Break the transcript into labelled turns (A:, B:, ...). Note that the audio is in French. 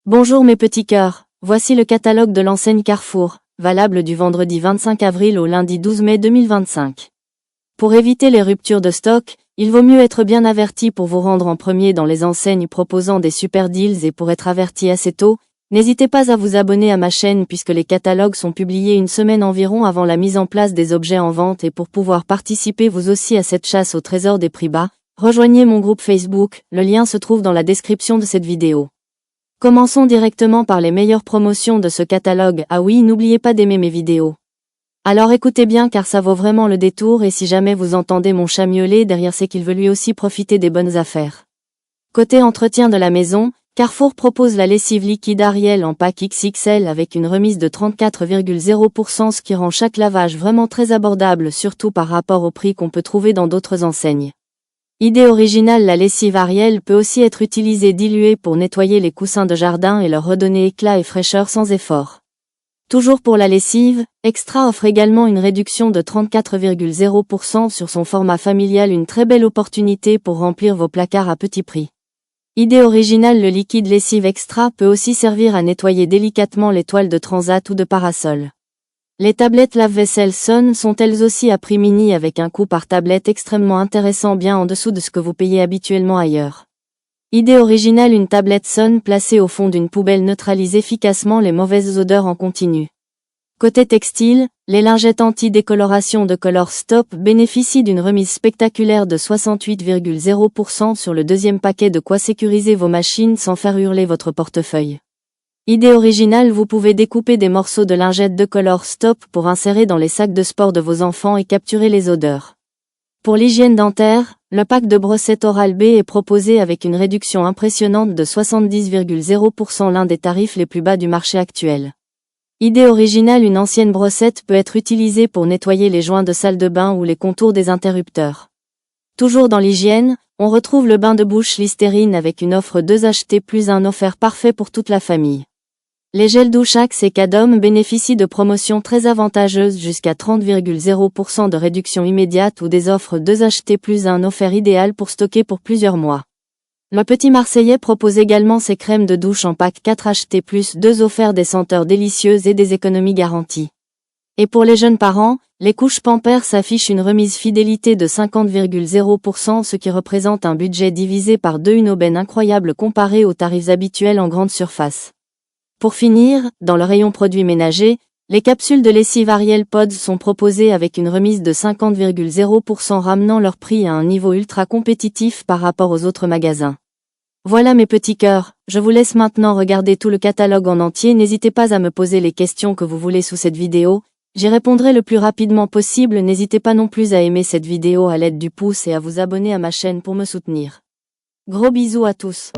A: Bonjour mes petits cœurs, voici le catalogue de l'enseigne Carrefour, valable du vendredi 25 avril au lundi 12 mai 2025. Pour éviter les ruptures de stock, il vaut mieux être bien averti pour vous rendre en premier dans les enseignes proposant des super deals et pour être averti assez tôt, n'hésitez pas à vous abonner à ma chaîne puisque les catalogues sont publiés une semaine environ avant la mise en place des objets en vente et pour pouvoir participer vous aussi à cette chasse au trésor des prix bas, rejoignez mon groupe Facebook, le lien se trouve dans la description de cette vidéo. Commençons directement par les meilleures promotions de ce catalogue. Ah oui, n'oubliez pas d'aimer mes vidéos. Alors écoutez bien car ça vaut vraiment le détour et si jamais vous entendez mon chat miauler derrière c'est qu'il veut lui aussi profiter des bonnes affaires. Côté entretien de la maison, Carrefour propose la lessive liquide Ariel en pack XXL avec une remise de 34,0% ce qui rend chaque lavage vraiment très abordable surtout par rapport au prix qu'on peut trouver dans d'autres enseignes. Idée originale, la lessive Ariel peut aussi être utilisée diluée pour nettoyer les coussins de jardin et leur redonner éclat et fraîcheur sans effort. Toujours pour la lessive, Extra offre également une réduction de 34,0% sur son format familial, une très belle opportunité pour remplir vos placards à petit prix. Idée originale, le liquide lessive Extra peut aussi servir à nettoyer délicatement les toiles de transat ou de parasol. Les tablettes lave-vaisselle Son sont elles aussi à prix mini avec un coût par tablette extrêmement intéressant bien en dessous de ce que vous payez habituellement ailleurs. Idée originale, une tablette Son placée au fond d'une poubelle neutralise efficacement les mauvaises odeurs en continu. Côté textile, les lingettes anti-décoloration de Color Stop bénéficient d'une remise spectaculaire de 68,0% sur le deuxième paquet, de quoi sécuriser vos machines sans faire hurler votre portefeuille. Idée originale, vous pouvez découper des morceaux de lingettes de Color Stop pour insérer dans les sacs de sport de vos enfants et capturer les odeurs. Pour l'hygiène dentaire, le pack de brossettes Oral-B est proposé avec une réduction impressionnante de 70,0%, l'un des tarifs les plus bas du marché actuel. Idée originale, une ancienne brossette peut être utilisée pour nettoyer les joints de salle de bain ou les contours des interrupteurs. Toujours dans l'hygiène, on retrouve le bain de bouche Listerine avec une offre 2 achetés plus 1 offert parfait pour toute la famille. Les gels douche Axe et Cadom bénéficient de promotions très avantageuses jusqu'à 30,0% de réduction immédiate ou des offres 2 achetés plus 1 offert idéal pour stocker pour plusieurs mois. Le Petit Marseillais propose également ses crèmes de douche en pack 4 achetés plus 2 offerts, des senteurs délicieuses et des économies garanties. Et pour les jeunes parents, les couches Pampers affichent une remise fidélité de 50,0%, ce qui représente un budget divisé par 2, une aubaine incroyable comparée aux tarifs habituels en grande surface. Pour finir, dans le rayon produits ménagers, les capsules de lessive Ariel Pods sont proposées avec une remise de 50,0%, ramenant leur prix à un niveau ultra compétitif par rapport aux autres magasins. Voilà mes petits cœurs, je vous laisse maintenant regarder tout le catalogue en entier. N'hésitez pas à me poser les questions que vous voulez sous cette vidéo, j'y répondrai le plus rapidement possible. N'hésitez pas non plus à aimer cette vidéo à l'aide du pouce et à vous abonner à ma chaîne pour me soutenir. Gros bisous à tous.